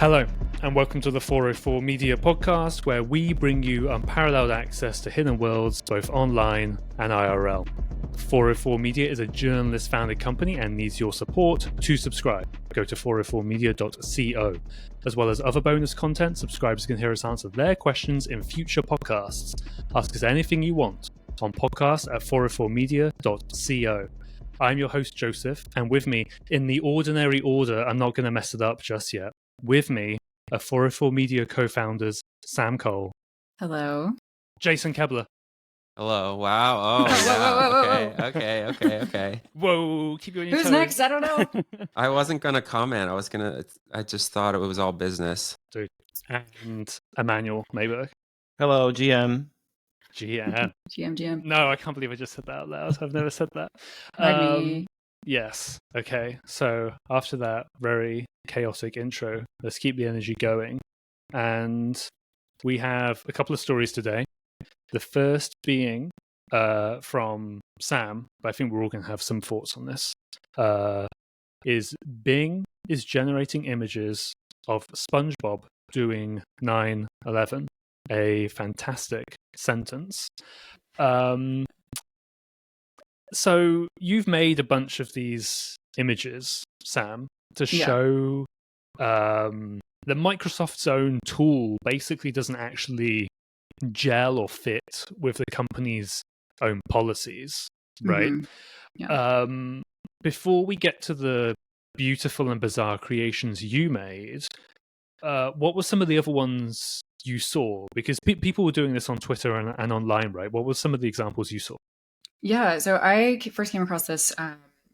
Hello, and welcome to the 404 Media podcast, where we bring you unparalleled access to hidden worlds, both online and IRL. 404 Media is a journalist-founded company and needs your support to subscribe. Go to 404media.co. As well as other bonus content, subscribers can hear us answer their questions in future podcasts. Ask us anything you want on podcast at 404media.co. I'm your host, Joseph, and with me, in the ordinary order, I'm not going to mess it up just yet, with me are 404 Media co-founders Sam Cole. Hello. Jason Kebler. Hello. Wow. Oh, Whoa. yeah. Okay. Whoa, keep you on your Who's toes. next? I don't know. I wasn't going to comment. I just thought it was all business. Dude. And Emmanuel Mayberg. Hello, GM. GM. GM. No, I can't believe I just said that out loud. I've never said that. Pardon me. Yes. Okay. So after that very chaotic intro, let's keep the energy going. And we have a couple of stories today. The first being from Sam, but I think we're all going to have some thoughts on this, is Bing is generating images of SpongeBob doing 9/11. A fantastic sentence. So you've made a bunch of these images, Sam, to show that Microsoft's own tool basically doesn't actually gel or fit with the company's own policies, right? Mm-hmm. Yeah. Before we get to the beautiful and bizarre creations you made, what were some of the other ones you saw? Because people were doing this on Twitter and online, right? What were some of the examples you saw? Yeah, so I first came across this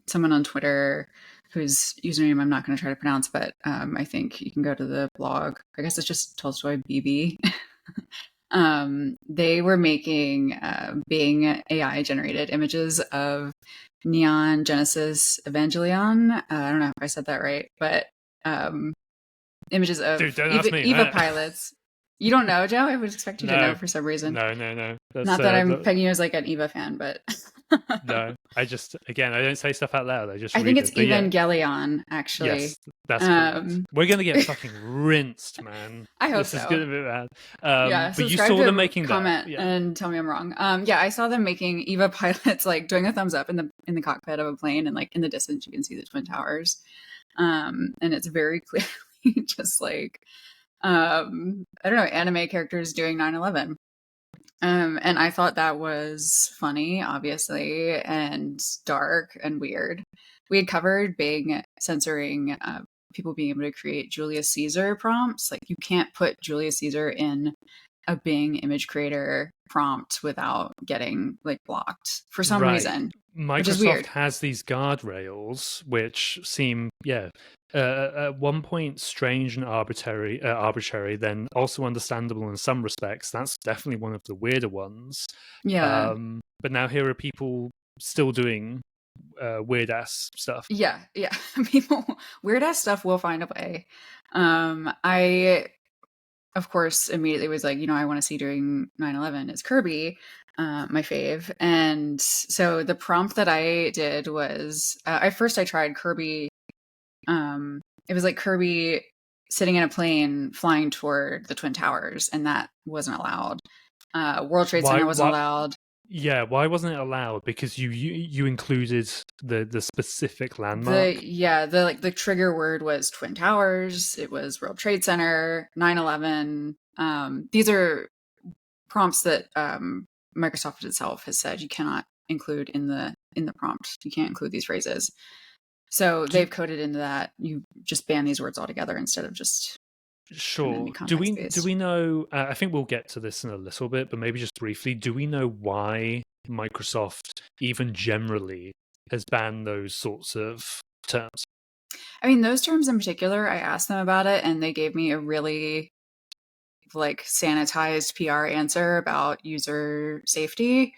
someone on Twitter whose username I'm not going to try to pronounce, but I think you can go to the blog. I guess it's just Tolstoy BB. They were making Bing AI generated images of Neon Genesis Evangelion. I don't know if I said that right, but images of Eva pilots. You don't know, Joe? I would expect you to know for some reason. No. Not that I'm pegging you as like an Eva fan, but no, I don't say stuff out loud. I think it's Evangelion, actually. Yes, that's correct. We're gonna get fucking rinsed, man. I hope this so. Is gonna be bad. But you saw them making comment that, and tell me I'm wrong. I saw them making Eva pilots like doing a thumbs up in the cockpit of a plane, and like in the distance you can see the Twin Towers, and it's very clearly just like I don't know, anime characters doing 9/11. And I thought that was funny, obviously, and dark and weird. We had covered Bing censoring people being able to create Julius Caesar prompts. Like, you can't put Julius Caesar in a Bing image creator prompt without getting like blocked for some reason. Microsoft has these guardrails which seem at one point strange and arbitrary, then also understandable in some respects. That's definitely one of the weirder ones. But now here are people still doing weird ass stuff. People weird ass stuff will find a way. I of course immediately was like, I want to see during 9/11 is Kirby, my fave. And so the prompt that I did was I tried Kirby. It was like Kirby sitting in a plane flying toward the Twin Towers, and that wasn't allowed. World Trade Center wasn't allowed. Yeah, why wasn't it allowed? Because you included the specific landmark. The trigger word was Twin Towers. It was World Trade Center, 9/11. These are prompts that Microsoft itself has said you cannot include in the prompt. You can't include these phrases. So they've coded into that. You just ban these words altogether instead of just. Sure. Do we know? I think we'll get to this in a little bit, but maybe just briefly. Do we know why Microsoft, even generally, has banned those sorts of terms? I mean, those terms in particular, I asked them about it, and they gave me a really like sanitized PR answer about user safety.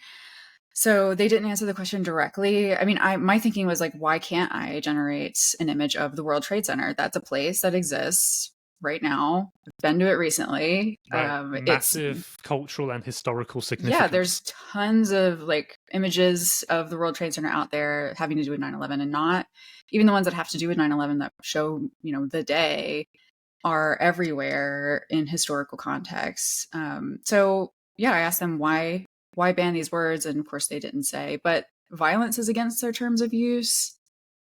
So they didn't answer the question directly. I mean, my thinking was like, why can't I generate an image of the World Trade Center? That's a place that exists right now. I've been to it recently. Right. Massive cultural and historical significance. Yeah, there's tons of like images of the World Trade Center out there having to do with 9/11, and not even the ones that have to do with 9/11 that show, the day. are everywhere in historical contexts. So yeah, I asked them why ban these words, and of course they didn't say. But violence is against their terms of use,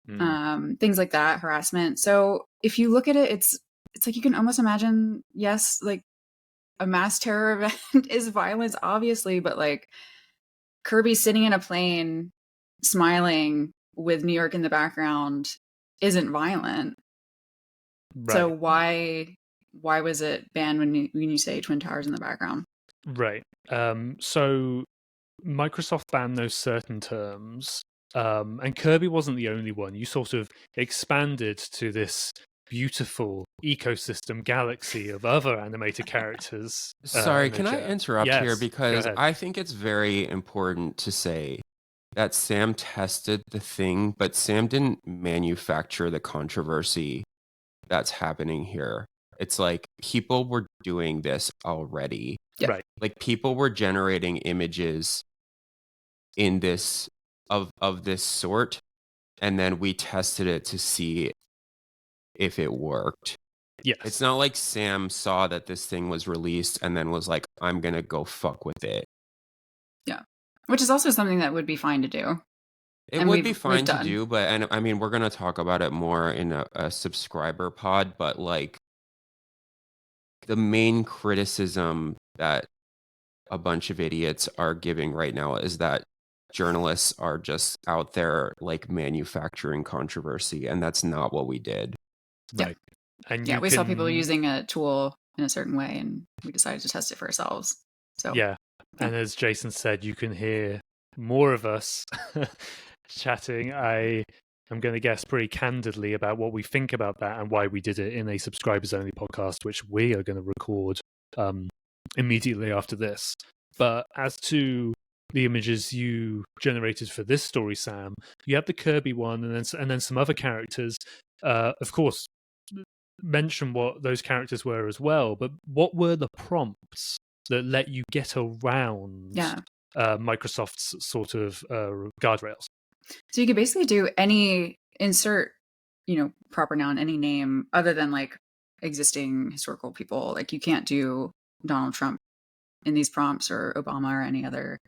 things like that, harassment. So if you look at it, it's like you can almost imagine, yes, like a mass terror event is violence, obviously, but like Kirby sitting in a plane, smiling with New York in the background isn't violent. Right. So why was it banned when you say Twin Towers in the background? Right. So Microsoft banned those certain terms, and Kirby wasn't the only one. You sort of expanded to this beautiful ecosystem galaxy of other animated characters. Sorry, can I Imoja. interrupt Yes, here? go Because ahead. I think it's very important to say that Sam tested the thing, but Sam didn't manufacture the controversy that's happening here. It's like people were doing this already. Yeah. Right. Like people were generating images in this of this sort, and then we tested it to see if it worked. Yes. It's not like Sam saw that this thing was released and then was like, I'm gonna go fuck with it. Yeah. Which is also something that would be fine to do. It And would be we've fine to done. do, but and I mean we're gonna talk about it more in a subscriber pod, but like the main criticism that a bunch of idiots are giving right now is that journalists are just out there like manufacturing controversy, and that's not what we did. Right. And Yeah, you we saw people can- using a tool in a certain way, and we decided to test it for ourselves. So Yeah. And as Jason said, you can hear more of us chatting. I am going to guess pretty candidly about what we think about that and why we did it in a subscribers only podcast, which we are going to record immediately after this. But as to the images you generated for this story, Sam, you have the Kirby one, and then some other characters. Of course, mention what those characters were as well. But what were the prompts that let you get around Microsoft's sort of guardrails? So you could basically do any insert, proper noun, any name other than like existing historical people. Like you can't do Donald Trump in these prompts or Obama or any other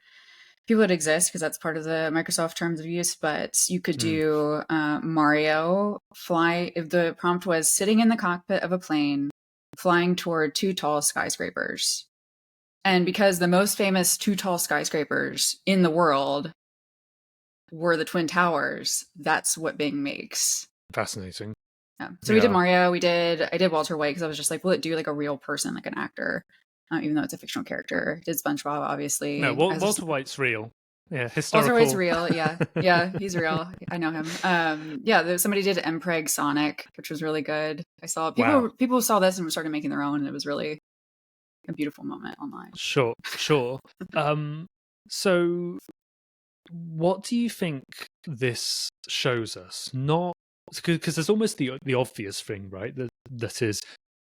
people that exist because that's part of the Microsoft terms of use. But you could do Mario fly if the prompt was sitting in the cockpit of a plane flying toward two tall skyscrapers. And because the most famous two tall skyscrapers in the world were the Twin Towers, that's what Bing makes. Fascinating. Yeah. So we did Mario. I did Walter White because I was just like, will it do like a real person, like an actor, even though it's a fictional character? Did SpongeBob, obviously. No, Walter White's real. Yeah, historical. Walter White's real. Yeah, he's real. I know him. Somebody did Mpreg Sonic, which was really good. I saw people saw this and started making their own, and it was really a beautiful moment online. Sure. So what do you think this shows us? Not because there's almost the obvious thing, right? That is,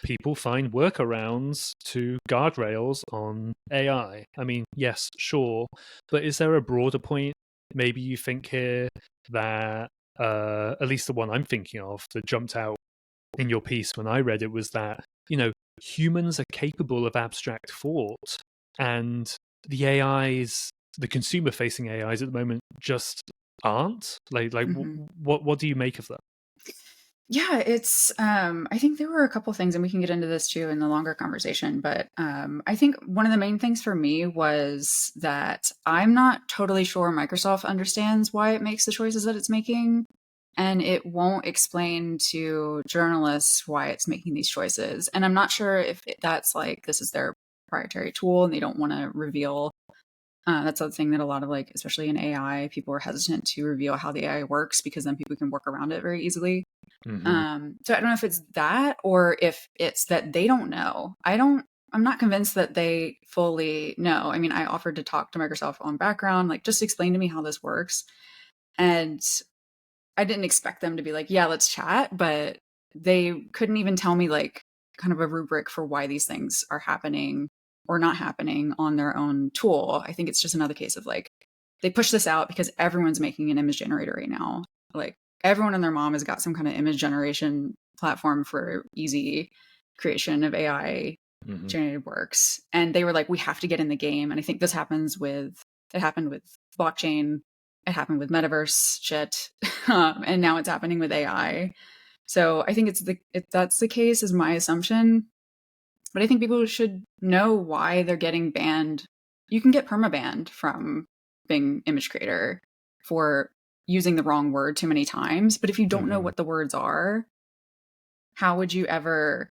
people find workarounds to guardrails on AI. I mean, yes, sure, but is there a broader point? Maybe you think here that at least the one I'm thinking of that jumped out in your piece when I read it was that humans are capable of abstract thought, and the AIs, the consumer-facing AIs at the moment, just aren't. What do you make of that? Yeah, it's I think there were a couple things, and we can get into this too in the longer conversation, but I think one of the main things for me was that I'm not totally sure Microsoft understands why it makes the choices that it's making, and it won't explain to journalists why it's making these choices. And I'm not sure if that's like this is their proprietary tool and they don't want to reveal. That's the thing that a lot of especially in AI, people are hesitant to reveal how the AI works because then people can work around it very easily. Mm-hmm. So I don't know if it's that or if it's that they don't know. I'm not convinced that they fully know. I mean, I offered to talk to Microsoft on background, just explain to me how this works. And I didn't expect them to be like, yeah, let's chat, but they couldn't even tell me kind of a rubric for why these things are happening or not happening on their own tool. I think it's just another case of they push this out because everyone's making an image generator right now. Everyone and their mom has got some kind of image generation platform for easy. creation of AI generated works. And they were like, we have to get in the game. And I think this happened with blockchain, it happened with metaverse shit, and now it's happening with AI. So I think if that's the case, is my assumption. But I think people should know why they're getting banned. You can get permabanned from Bing Image Creator for using the wrong word too many times. But if you don't know what the words are, how would you ever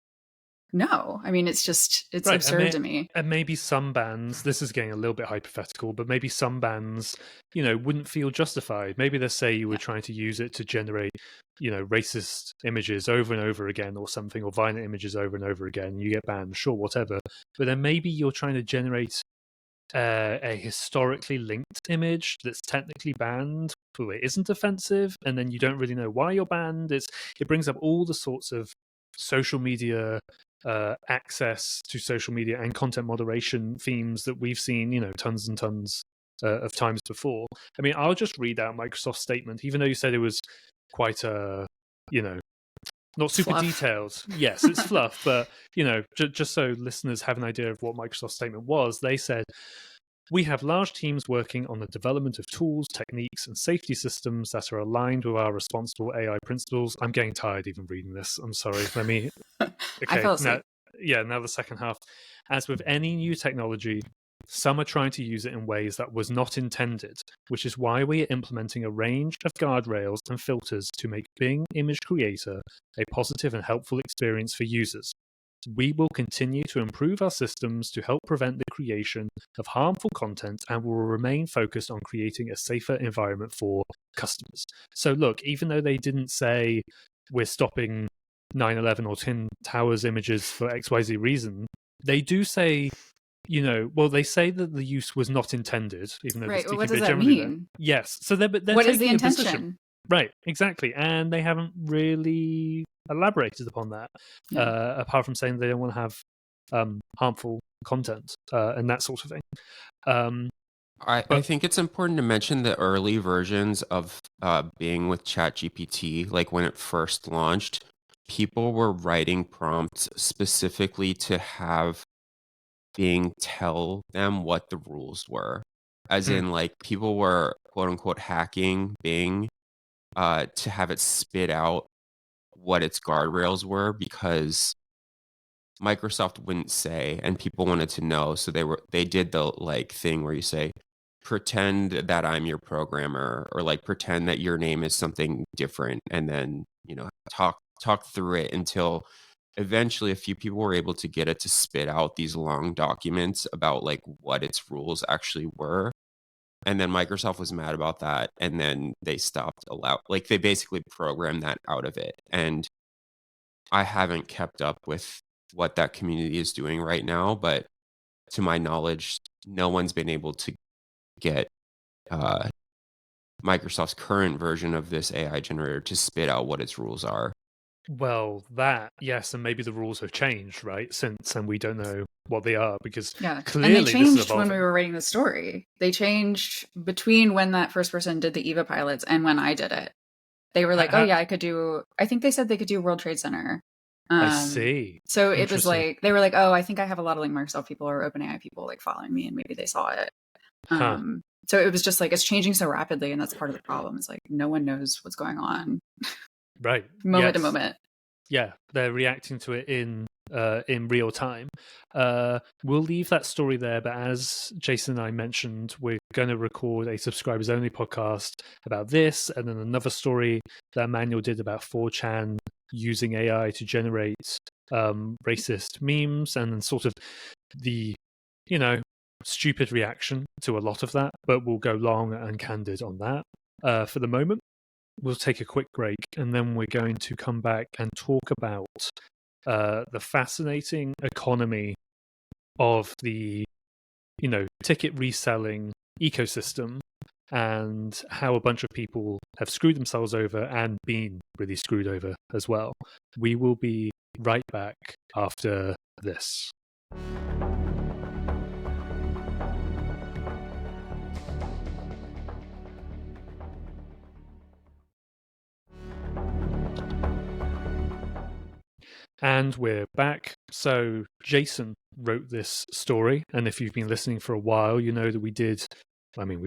know? I mean, it's right. Absurd to me. And maybe some bans, this is getting a little bit hypothetical, but maybe some bans, wouldn't feel justified. Maybe let's say you were trying to use it to generate, racist images over and over again or something, or violent images over and over again. You get banned, sure, whatever. But then maybe you're trying to generate a historically linked image that's technically banned, but it isn't offensive, and then you don't really know why you're banned. It brings up all the sorts of social media access to social media and content moderation themes that we've seen, tons and tons of times before. I mean, I'll just read out Microsoft's statement, even though you said it was quite not super fluff. Detailed. Yes, it's fluff, but just so listeners have an idea of what Microsoft's statement was, they said, "We have large teams working on the development of tools, techniques, and safety systems that are aligned with our responsible AI principles." I'm getting tired even reading this. I'm sorry. Let me. Okay. I fell asleep. Now the second half. "As with any new technology, some are trying to use it in ways that was not intended, which is why we are implementing a range of guardrails and filters to make Bing Image Creator a positive and helpful experience for users. We will continue to improve our systems to help prevent the creation of harmful content and will remain focused on creating a safer environment for customers." So look, even though they didn't say we're stopping 9/11 or Twin Towers images for XYZ reason, they do say, they say that the use was not intended, even though right. Well, what does that mean? Yes. So they're what is the taking a intention? Position. Right, exactly. And they haven't really elaborated upon that, apart from saying they don't want to have harmful content and that sort of thing. I think it's important to mention the early versions of Bing with ChatGPT, like when it first launched, people were writing prompts specifically to have Bing tell them what the rules were. As in, like, people were, quote unquote, hacking Bing to have it spit out what its guardrails were, because Microsoft wouldn't say, and people wanted to know. So they did the thing where you say, pretend that I'm your programmer, or pretend that your name is something different, and then talk through it until eventually a few people were able to get it to spit out these long documents about what its rules actually were. And then Microsoft was mad about that, and then they stopped they basically programmed that out of it. And I haven't kept up with what that community is doing right now, but to my knowledge, no one's been able to get Microsoft's current version of this AI generator to spit out what its rules are. Well, yes, and maybe the rules have changed, right? Since, and we don't know what they are, because clearly and they changed when we were writing the story. They changed between when that first person did the EVA pilots and when I did it. They were like, I could do, I think they said they could do World Trade Center. I see. So it was they were like, I think I have a lot of Microsoft people or OpenAI people following me, and maybe they saw it. So it was just it's changing so rapidly, and that's part of the problem. It's no one knows what's going on. Right. Moment to moment. Yeah, they're reacting to it in real time. We'll leave that story there, but as Jason and I mentioned, we're going to record a subscribers only podcast about this, and then another story that Manuel did about 4chan using AI to generate racist memes, and then sort of the stupid reaction to a lot of that. But we'll go long and candid on that. For the moment, we'll take a quick break, and then we're going to come back and talk about the fascinating economy of the ticket reselling ecosystem, and how a bunch of people have screwed themselves over and been really screwed over as well. We will be right back after this. And we're back. So Jason wrote this story, and if you've been listening for a while, you know that we've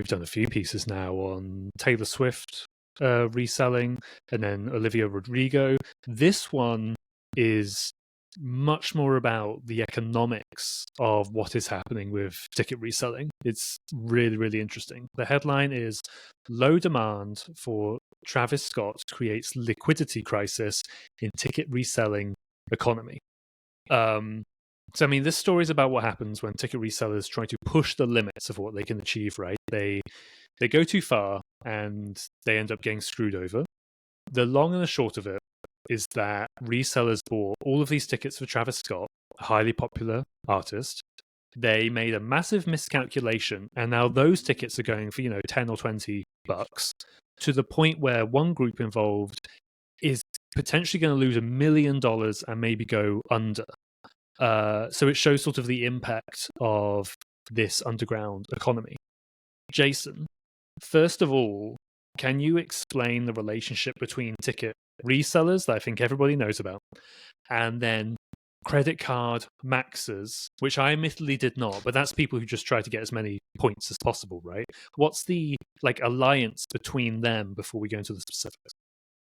done a few pieces now on Taylor Swift reselling, and then Olivia Rodrigo. This one is much more about the economics of what is happening with ticket reselling. It's really, really interesting. The headline is "Low Demand for Travis Scott Creates Liquidity Crisis in Ticket Reselling Economy." So, this story is about what happens when ticket resellers try to push the limits of what they can achieve, right? They go too far and they end up getting screwed over. The long and the short of it is that resellers bought all of these tickets for Travis Scott, a highly popular artist. They made a massive miscalculation, and now those tickets are going for, $10 or $20, to the point where one group involved is potentially going to lose $1 million and maybe go under. So it shows sort of the impact of this underground economy. Jason, first of all, can you explain the relationship between ticket resellers that I think everybody knows about, and then credit card maxers, which I admittedly did not, but that's people who just try to get as many points as possible, right? What's the alliance between them before we go into the specifics?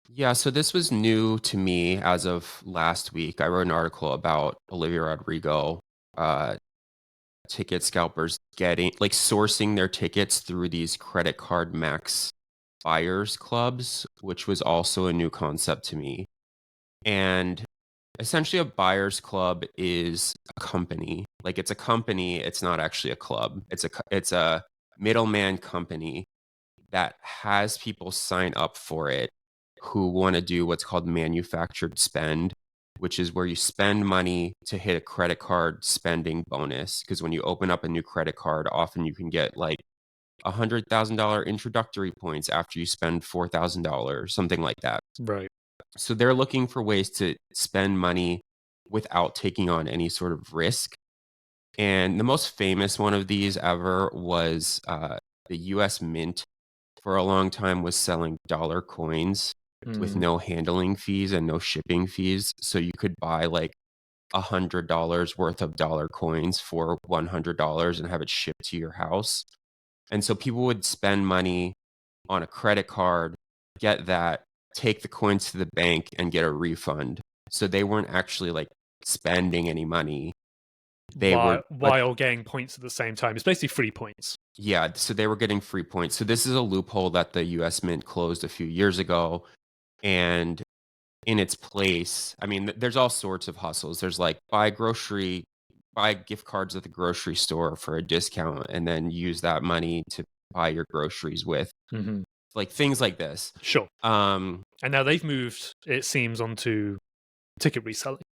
Yeah, so this was new to me as of last week. I wrote an article about Olivia Rodrigo, ticket scalpers sourcing their tickets through these credit card max buyers clubs, which was also a new concept to me. And essentially a buyers club is a company. It's a company, it's not actually a club. It's a middleman company that has people sign up for it who want to do what's called manufactured spend, which is where you spend money to hit a credit card spending bonus. Because when you open up a new credit card, often you can get $100,000 introductory points after you spend $4,000, something like that. Right. So they're looking for ways to spend money without taking on any sort of risk. And the most famous one of these ever was the US Mint. For a long time was selling dollar coins with no handling fees and no shipping fees. So you could buy $100 worth of dollar coins for $100 and have it shipped to your house. And so people would spend money on a credit card, get that, take the coins to the bank and get a refund. So they weren't actually spending any money. While getting points at the same time. It's basically free points. Yeah, so they were getting free points. So this is a loophole that the US Mint closed a few years ago. And in its place, there's all sorts of hustles. There's buy gift cards at the grocery store for a discount and then use that money to buy your groceries with. Mm-hmm. Things like this. Sure. And now they've moved, it seems, onto ticket reselling.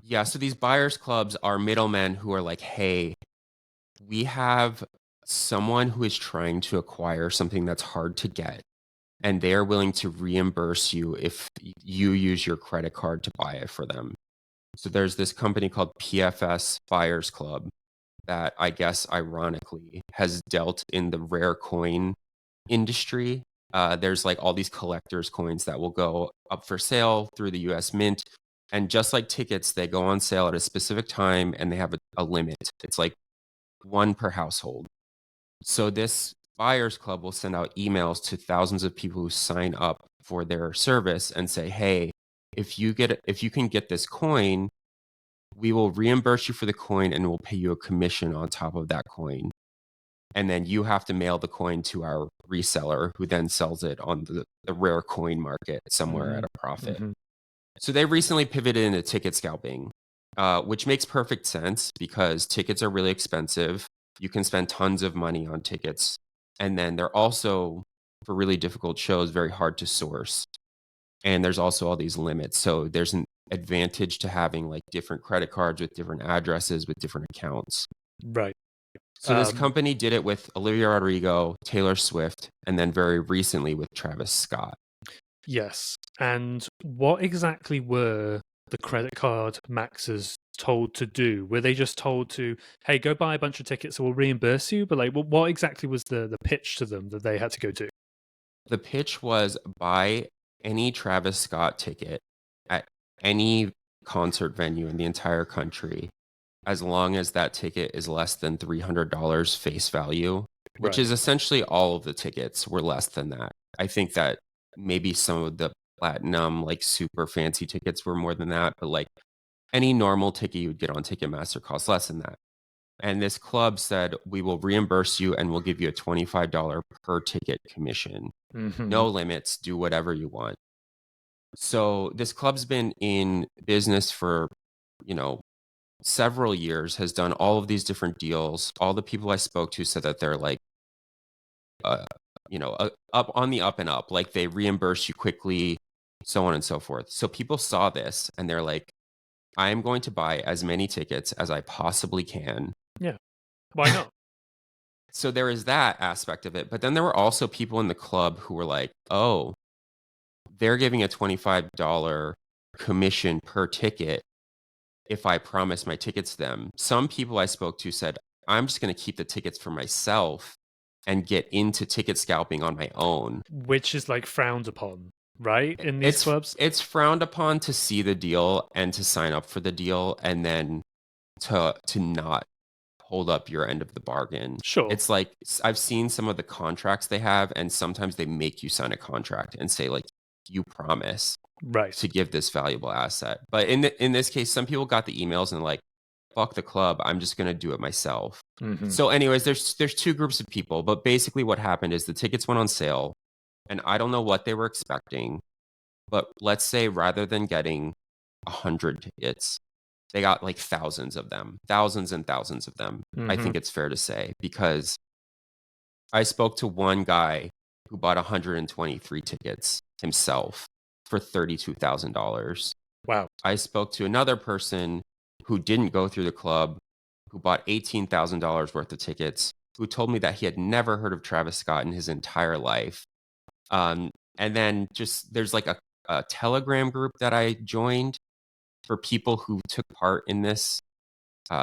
Yeah, so these buyers clubs are middlemen who are hey, we have someone who is trying to acquire something that's hard to get, and they're willing to reimburse you if you use your credit card to buy it for them. So there's this company called PFS Buyers Club that I guess ironically has dealt in the rare coin industry. There's all these collector's coins that will go up for sale through the US Mint. And just like tickets, they go on sale at a specific time and they have a limit. It's one per household. So this buyers club will send out emails to thousands of people who sign up for their service and say, hey, if you can get this coin, we will reimburse you for the coin and we'll pay you a commission on top of that coin. And then you have to mail the coin to our reseller, who then sells it on the rare coin market somewhere at a profit. Mm-hmm. So they recently pivoted into ticket scalping, which makes perfect sense because tickets are really expensive. You can spend tons of money on tickets. And then they're also, for really difficult shows, very hard to source. And there's also all these limits. So there's an advantage to having different credit cards with different addresses with different accounts. Right. So this company did it with Olivia Rodrigo, Taylor Swift, and then very recently with Travis Scott. Yes. And what exactly were the credit card maxers told to do? Were they just told to, hey, go buy a bunch of tickets, so we'll reimburse you? But what exactly was the pitch to them that they had to go do? The pitch was buy any Travis Scott ticket at any concert venue in the entire country, as long as that ticket is less than $300 face value, which is essentially all of the tickets were less than that. I think that maybe some of the platinum, like super fancy tickets were more than that, but like any normal ticket you would get on Ticketmaster costs less than that. And this club said, we will reimburse you and we'll give you a $25 per ticket commission. No limits, do whatever you want. So this club's been in business for, several years, has done all of these different deals. All the people I spoke to said that they're like, up on the up and up, like they reimburse you quickly, so on and so forth. So people saw this and they're like, I am going to buy as many tickets as I possibly can. Yeah. Why not? So there is that aspect of it. But then there were also people in the club who were like, oh, they're giving a $25 commission per ticket if I promise my tickets to them. Some people I spoke to said, I'm just going to keep the tickets for myself and get into ticket scalping on my own. Which is like frowned upon, right? In these clubs? It's frowned upon to see the deal and to sign up for the deal and then to not hold up your end of the bargain. Sure. It's like, I've seen some of the contracts they have, and sometimes they make you sign a contract and say, like, you promise to give this valuable asset. But in this case, some people got the emails and like, fuck the club, I'm just going to do it myself. So anyways, there's two groups of people, but basically what happened is the tickets went on sale, and I don't know what they were expecting, but let's say rather than getting 100 tickets, they got like thousands and thousands of them. I think it's fair to say, because I spoke to one guy who bought 123 tickets himself for $32,000. Wow. I spoke to another person who didn't go through the club, who bought $18,000 worth of tickets, who told me that he had never heard of Travis Scott in his entire life. And then just there's like a Telegram group that I joined for people who took part in this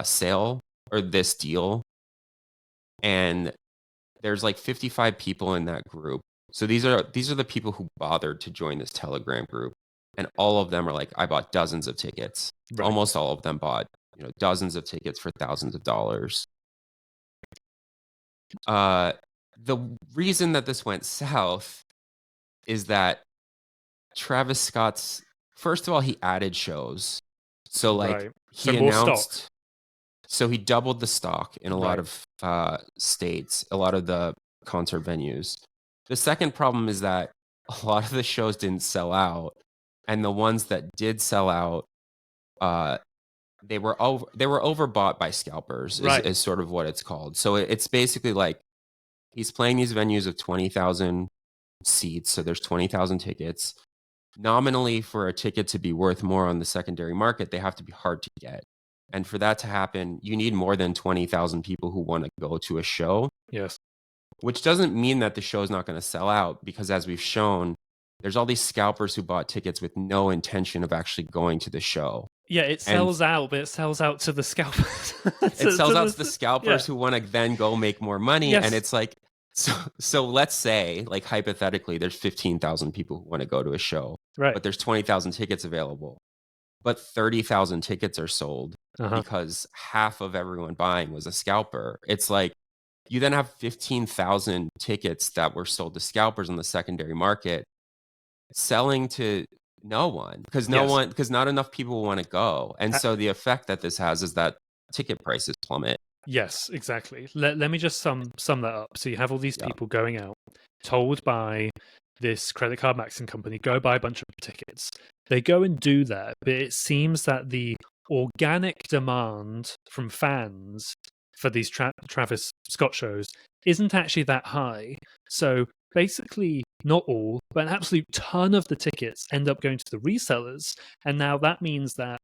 sale or this deal. And there's like 55 people in that group. So these are the people who bothered to join this Telegram group. And all of them are like, I bought dozens of tickets. Right. Almost all of them bought, dozens of tickets for thousands of dollars. The reason that this went south is that Travis Scott's, first of all, he added shows. So like he announced, so he doubled the stock in a lot of states, a lot of the concert venues. The second problem is that a lot of the shows didn't sell out, and the ones that did sell out, they were overbought by scalpers. Is sort of what it's called. So it's basically like he's playing these venues of 20,000 seats, so there's 20,000 tickets. Nominally, for a ticket to be worth more on the secondary market, they have to be hard to get. And for that to happen, you need more than 20,000 people who want to go to a show. Yes. Which doesn't mean that the show is not going to sell out, because as we've shown, there's all these scalpers who bought tickets with no intention of actually going to the show. Yeah, it sells out, but it sells out to the scalpers. It sells out to the scalpers who want to then go make more money. Yes. And it's like, so let's say, like hypothetically, there's 15,000 people who want to go to a show, but there's 20,000 tickets available. But 30,000 tickets are sold because half of everyone buying was a scalper. It's like, you then have 15,000 tickets that were sold to scalpers on the secondary market, selling to no one, because not enough people want to go. And so the effect that this has is that ticket prices plummet. Yes, exactly. Let me just sum that up. So you have all these people going out, told by this credit card maxing company, go buy a bunch of tickets. They go and do that, but it seems that the organic demand from fans for these Travis Scott shows isn't actually that high. So basically, not all, but an absolute ton of the tickets end up going to the resellers. And now that means that,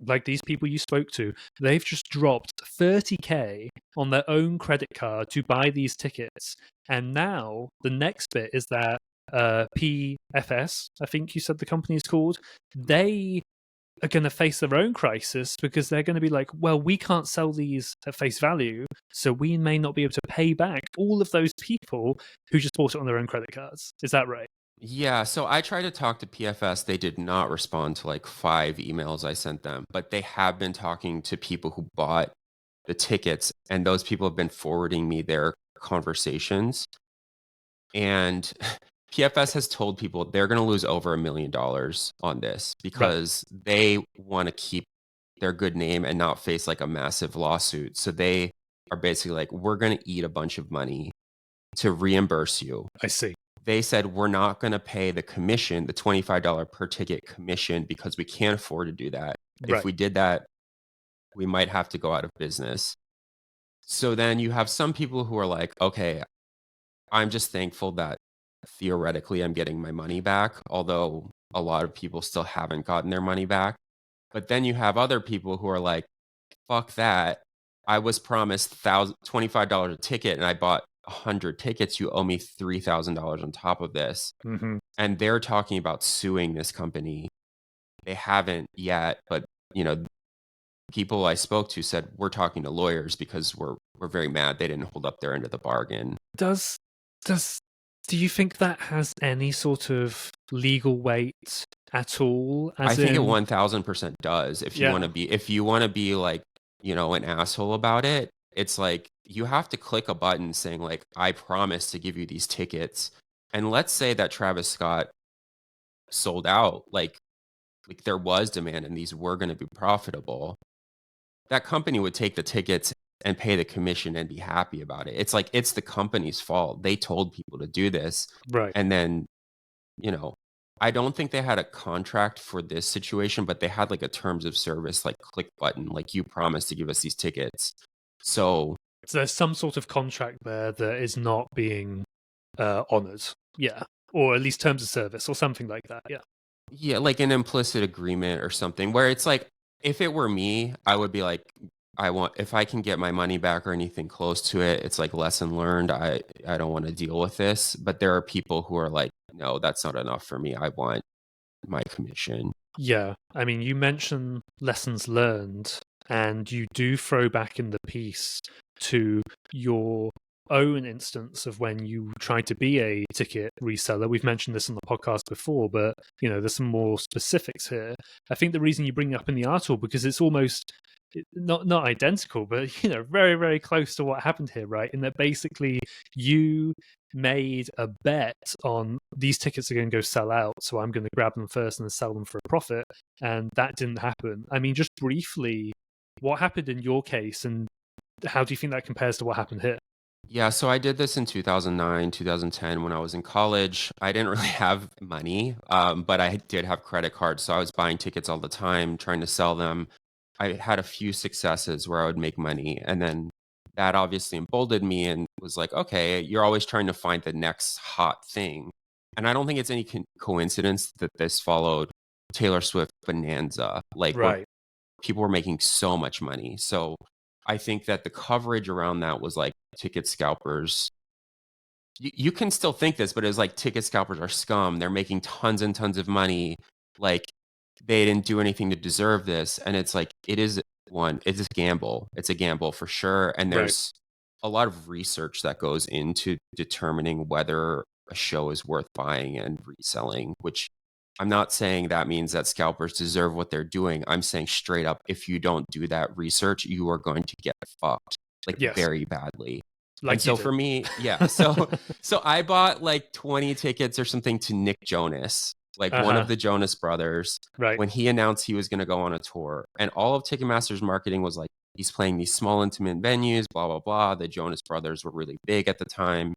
like these people you spoke to, they've just dropped $30,000 on their own credit card to buy these tickets. And now the next bit is that PFS, I think you said the company is called, they are going to face their own crisis, because they're going to be like, well, we can't sell these at face value, so we may not be able to pay back all of those people who just bought it on their own credit cards. Is that right? Yeah, so I tried to talk to PFS. They did not respond to like 5 emails I sent them, but they have been talking to people who bought the tickets, and those people have been forwarding me their conversations. And PFS has told people they're going to lose over $1 million on this Right. because they want to keep their good name and not face like a massive lawsuit. So they are basically like, we're going to eat a bunch of money to reimburse you. I see. They said, we're not going to pay the commission, the $25 per ticket commission, because we can't afford to do that. Right. If we did that, we might have to go out of business. So then you have some people who are like, okay, I'm just thankful that theoretically I'm getting my money back, although a lot of people still haven't gotten their money back. But then you have other people who are like, fuck that. I was promised $25 a ticket and I bought 100 tickets. You owe me $3,000 on top of this. Mm-hmm. And they're talking about suing this company. They haven't yet, but you know, people I spoke to said we're talking to lawyers because we're very mad they didn't hold up their end of the bargain. Does do you think that has any sort of legal weight at all? I think it 1000% does. If you want to be like, you know, an asshole about it, it's like you have to click a button saying like, I promise to give you these tickets. And let's say that Travis Scott sold out, like there was demand and these were going to be profitable. That company would take the tickets and pay the commission and be happy about it. It's like, it's the company's fault. They told people to do this. Right. And then, you know, I don't think they had a contract for this situation, but they had like a terms of service, like click button, like you promised to give us these tickets. So there's some sort of contract there that is not being honored. Yeah. Or at least terms of service or something like that. Yeah. Yeah, like an implicit agreement or something where it's like, if it were me, I would be like, if I can get my money back or anything close to it, it's like lesson learned. I don't want to deal with this. But there are people who are like, no, that's not enough for me. I want my commission. Yeah. I mean, you mentioned lessons learned, and you do throw back in the piece to your own instance of when you tried to be a ticket reseller. We've mentioned this on the podcast before, but you know, there's some more specifics here. I think the reason you bring it up in the article because it's almost not identical, but you know, very, very close to what happened here, right? In that basically you made a bet on these tickets are going to go sell out, so I'm going to grab them first and then sell them for a profit, and that didn't happen. I mean, just briefly, what happened in your case, and how do you think that compares to what happened here? Yeah, so I did this in 2009, 2010 when I was in college. I didn't really have money, but I did have credit cards. So I was buying tickets all the time, trying to sell them. I had a few successes where I would make money. And then that obviously emboldened me and was like, okay, you're always trying to find the next hot thing. And I don't think it's any coincidence that this followed Taylor Swift Bonanza, like where people were making so much money. So I think that the coverage around that was like ticket scalpers. You can still think this, but it was like ticket scalpers are scum. They're making tons and tons of money. Like they didn't do anything to deserve this. And it's like, it's a gamble. It's a gamble for sure. And there's a lot of research that goes into determining whether a show is worth buying and reselling, which I'm not saying that means that scalpers deserve what they're doing. I'm saying straight up, if you don't do that research, you are going to get fucked very badly. Like and so for me, yeah. So I bought like 20 tickets or something to Nick Jonas, like one of the Jonas brothers, when he announced he was going to go on a tour. And all of Ticketmaster's marketing was like, he's playing these small, intimate venues, blah, blah, blah. The Jonas brothers were really big at the time.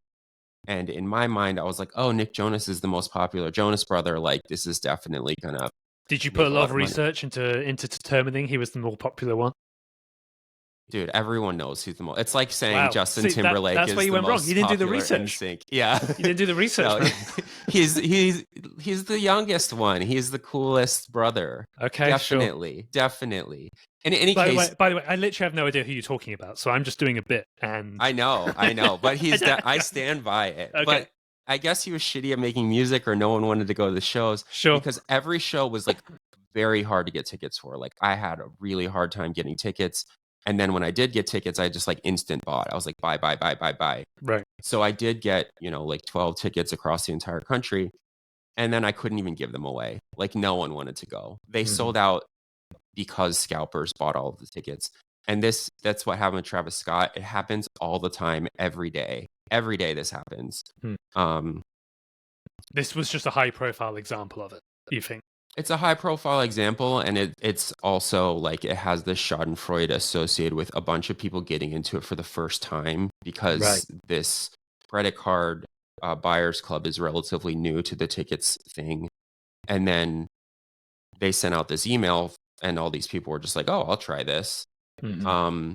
And in my mind, I was like, oh, Nick Jonas is the most popular Jonas brother. Like, this is definitely going to. Did you put a lot of research into determining he was the more popular one? Dude, everyone knows he's the most. It's like saying Justin Timberlake that's is where you the went most wrong. You didn't do the popular research. NSYNC. Yeah, you didn't do the research. No, he's the youngest one. He's the coolest brother. Okay, definitely. In any by case, by the way, I literally have no idea who you're talking about, so I'm just doing a bit. And I know, but I stand by it. Okay. But I guess he was shitty at making music, or no one wanted to go to the shows. Sure, because every show was like very hard to get tickets for. Like I had a really hard time getting tickets. And then when I did get tickets, I just like instant bought. I was like, buy. Right. So I did get, like 12 tickets across the entire country. And then I couldn't even give them away. Like no one wanted to go. They Mhm. sold out because scalpers bought all of the tickets. And that's what happened with Travis Scott. It happens all the time, every day. Every day this happens. Hmm. This was just a high profile example of it, you think? It's a high profile example, and it's also like it has this schadenfreude associated with a bunch of people getting into it for the first time because Right. this credit card buyers club is relatively new to the tickets thing. And then they sent out this email and all these people were just like, oh, I'll try this. Mhm.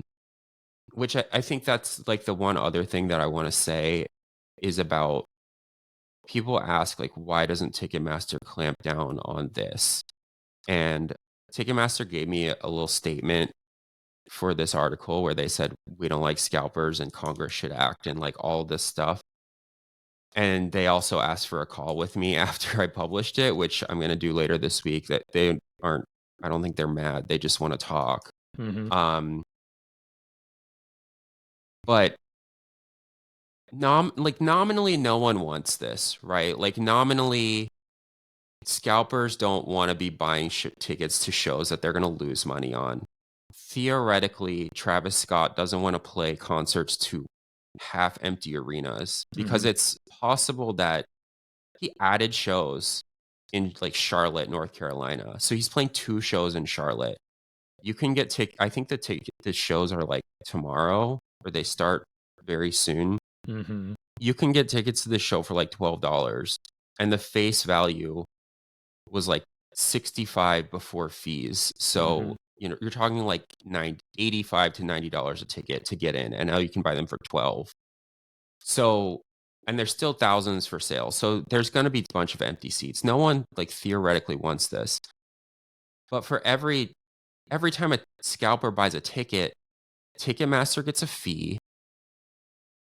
Which I think that's like the one other thing that I want to say is about people ask like, why doesn't Ticketmaster clamp down on this? And Ticketmaster gave me a little statement for this article where they said, we don't like scalpers and Congress should act and like all this stuff. And they also asked for a call with me after I published it, which I'm going to do later this week. That they aren't, I don't think they're mad. They just want to talk. Mhm. But nominally, no one wants this, right? Like nominally, scalpers don't want to be buying tickets to shows that they're going to lose money on. Theoretically, Travis Scott doesn't want to play concerts to half empty arenas because it's possible that he added shows in like Charlotte, North Carolina. So he's playing 2 shows in Charlotte. You can get I think the shows are like tomorrow or they start very soon. Mhm. You can get tickets to the show for like $12 and the face value was like 65 before fees. So, you're talking like $85 to $90 a ticket to get in, and now you can buy them for 12. So, and there's still thousands for sale. So there's going to be a bunch of empty seats. No one like theoretically wants this. But for every time a scalper buys a ticket, Ticketmaster gets a fee.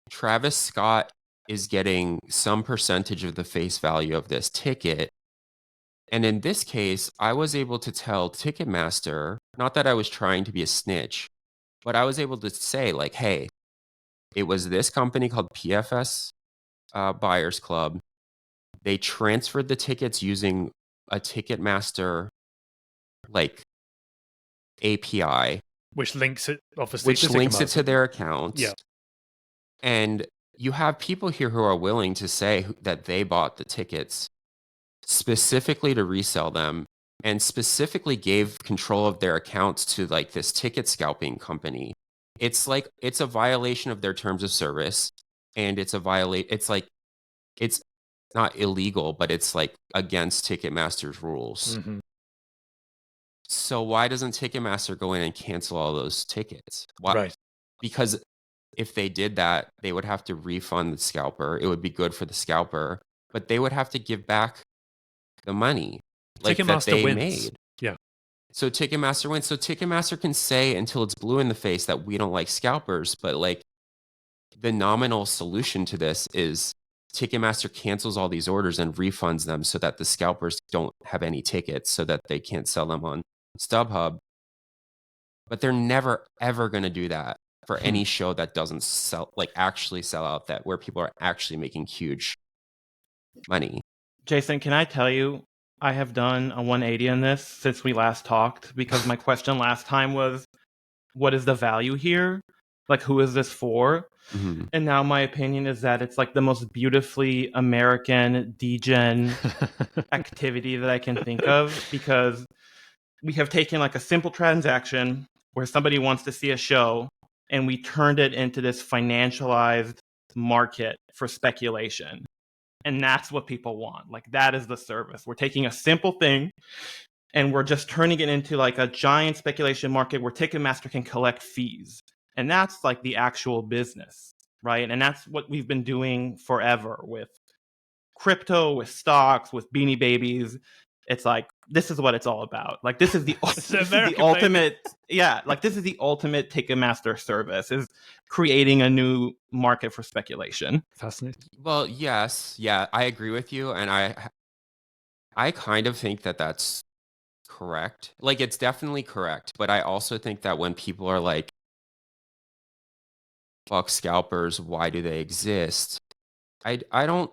Travis Scott is getting some percentage of the face value of this ticket. And in this case, I was able to tell Ticketmaster, not that I was trying to be a snitch, but I was able to say, like, hey, it was this company called PFS Buyers Club. They transferred the tickets using a Ticketmaster like API, Which links it, obviously, which to links it to Ticketmaster. their accounts. Yeah. And you have people here who are willing to say that they bought the tickets specifically to resell them and specifically gave control of their accounts to like this ticket scalping company. It's like it's a violation of their terms of service, and it's not illegal, but it's like against Ticketmaster's rules. Mhm. So why doesn't Ticketmaster go in and cancel all those tickets? Why? Right. Because if they did that, they would have to refund the scalper. It would be good for the scalper, but they would have to give back the money like that Ticketmaster they wins. made. Yeah. So Ticketmaster wins. So Ticketmaster can say until it's blue in the face that we don't like scalpers, but like the nominal solution to this is Ticketmaster cancels all these orders and refunds them so that the scalpers don't have any tickets so that they can't sell them on StubHub. But they're never ever going to do that for any show that doesn't actually sell out, that where people are actually making huge money. Jason, can I tell you, I have done a 180 on this since we last talked, because my question last time was, what is the value here? Like, who is this for? Mm-hmm. And now my opinion is that it's like the most beautifully American degen activity that I can think of, because we have taken like a simple transaction where somebody wants to see a show and we turned it into this financialized market for speculation. And that's what people want. Like, that is the service. We're taking a simple thing and we're just turning it into like a giant speculation market where Ticketmaster can collect fees. And that's like the actual business, right? And that's what we've been doing forever with crypto, with stocks, with Beanie Babies. It's like, this is what it's all about. Like, this is the ultimate, yeah, like this is the ultimate Ticketmaster service, is creating a new market for speculation. Fascinating. Well, yes, yeah, I agree with you, and I kind of think that that's correct. Like, it's definitely correct, but I also think that when people are like, "Fuck scalpers, why do they exist?" I don't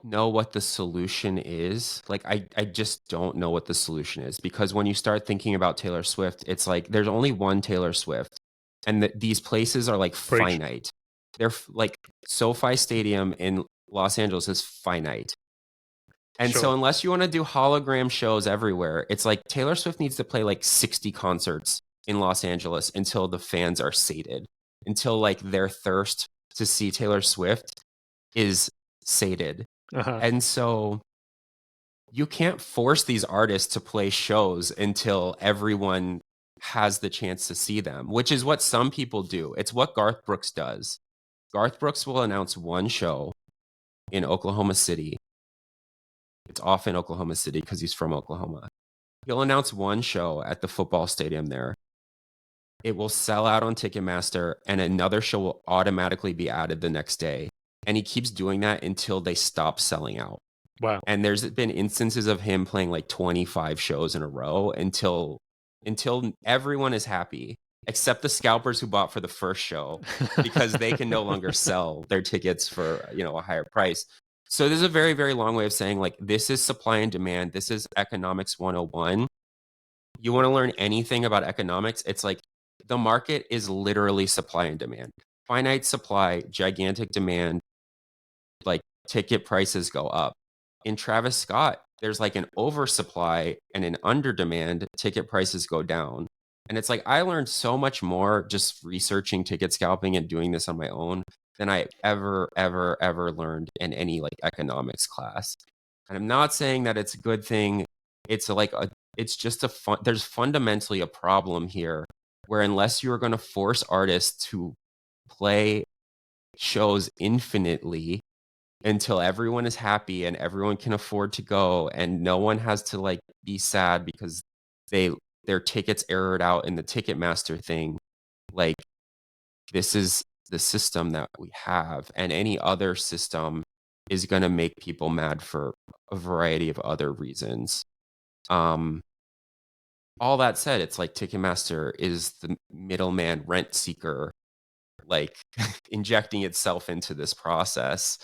know what the solution is. Like, I just don't know what the solution is, because when you start thinking about Taylor Swift, it's like there's only one Taylor Swift, and these places are like finite. They're like SoFi Stadium in Los Angeles is finite. And so unless you want to do hologram shows everywhere, it's like Taylor Swift needs to play like 60 concerts in Los Angeles until the fans are sated, until like their thirst to see Taylor Swift is sated. And so you can't force these artists to play shows until everyone has the chance to see them, which is what some people do. It's what Garth Brooks does. Garth Brooks will announce one show in Oklahoma City. It's often Oklahoma City because he's from Oklahoma. He'll announce one show at the football stadium there. It will sell out on Ticketmaster, and another show will automatically be added the next day. And he keeps doing that until they stop selling out. Wow. And there's been instances of him playing like 25 shows in a row until everyone is happy, except the scalpers who bought for the first show, because they can no longer sell their tickets for, a higher price. So there's a very, very long way of saying, like, this is supply and demand. This is economics 101. You want to learn anything about economics, it's like the market is literally supply and demand. Finite supply, gigantic demand, like ticket prices go up. In Travis Scott, there's like an oversupply and an under demand, ticket prices go down. And it's like, I learned so much more just researching ticket scalping and doing this on my own than I ever learned in any like economics class. And I'm not saying that it's a good thing. It's like there's fundamentally a problem here where unless you're going to force artists to play shows infinitely until everyone is happy and everyone can afford to go and no one has to like be sad because their tickets errored out in the Ticketmaster thing, like, this is the system that we have, and any other system is going to make people mad for a variety of other reasons. All that said, it's like Ticketmaster is the middleman rent seeker, like injecting itself into this process.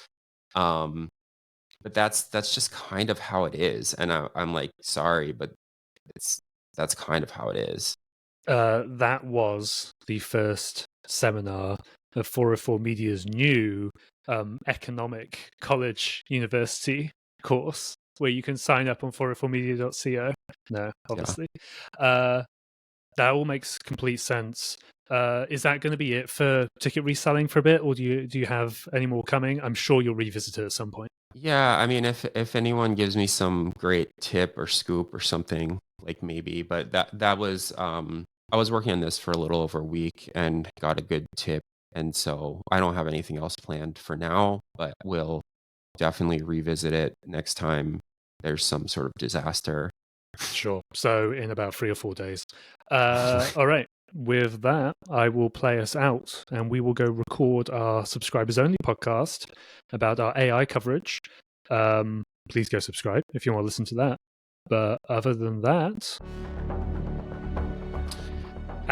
But that's just kind of how it is. And I'm like, sorry, but that's kind of how it is. That was the first seminar of 404 Media's new economic college university course, where you can sign up on 404media.co. No, obviously. Yeah. That all makes complete sense. Is that going to be it for ticket reselling for a bit, or do you have any more coming? I'm sure you'll revisit it at some point. Yeah, I mean, if anyone gives me some great tip or scoop or something, like maybe, but that was I was working on this for a little over a week and got a good tip, and so I don't have anything else planned for now, but we'll definitely revisit it next time there's some sort of disaster. Sure. So in about 3 or 4 days. All right. With that, I will play us out and we will go record our subscribers only podcast about our AI coverage. Please go subscribe if you want to listen to that. But other than that,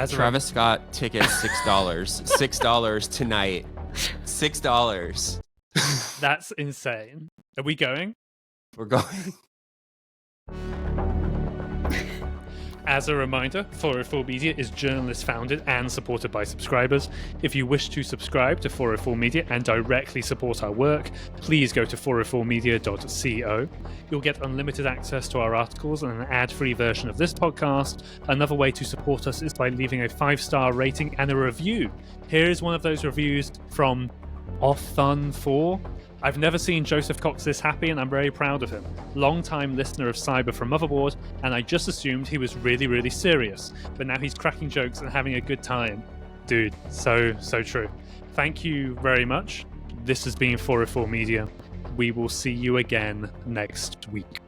Travis Scott tickets $6. $6 tonight. $6. That's insane. Are we going? We're going. As a reminder, 404 Media is journalist founded and supported by subscribers. If you wish to subscribe to 404 Media and directly support our work, please go to 404media.co. You'll get unlimited access to our articles and an ad-free version of this podcast. Another way to support us is by leaving a 5-star rating and a review. Here is one of those reviews from Othun4. I've never seen Joseph Cox this happy and I'm very proud of him. Long-time listener of Cyber from Motherboard, and I just assumed he was really, really serious. But now he's cracking jokes and having a good time. Dude, so true. Thank you very much. This has been 404 Media. We will see you again next week.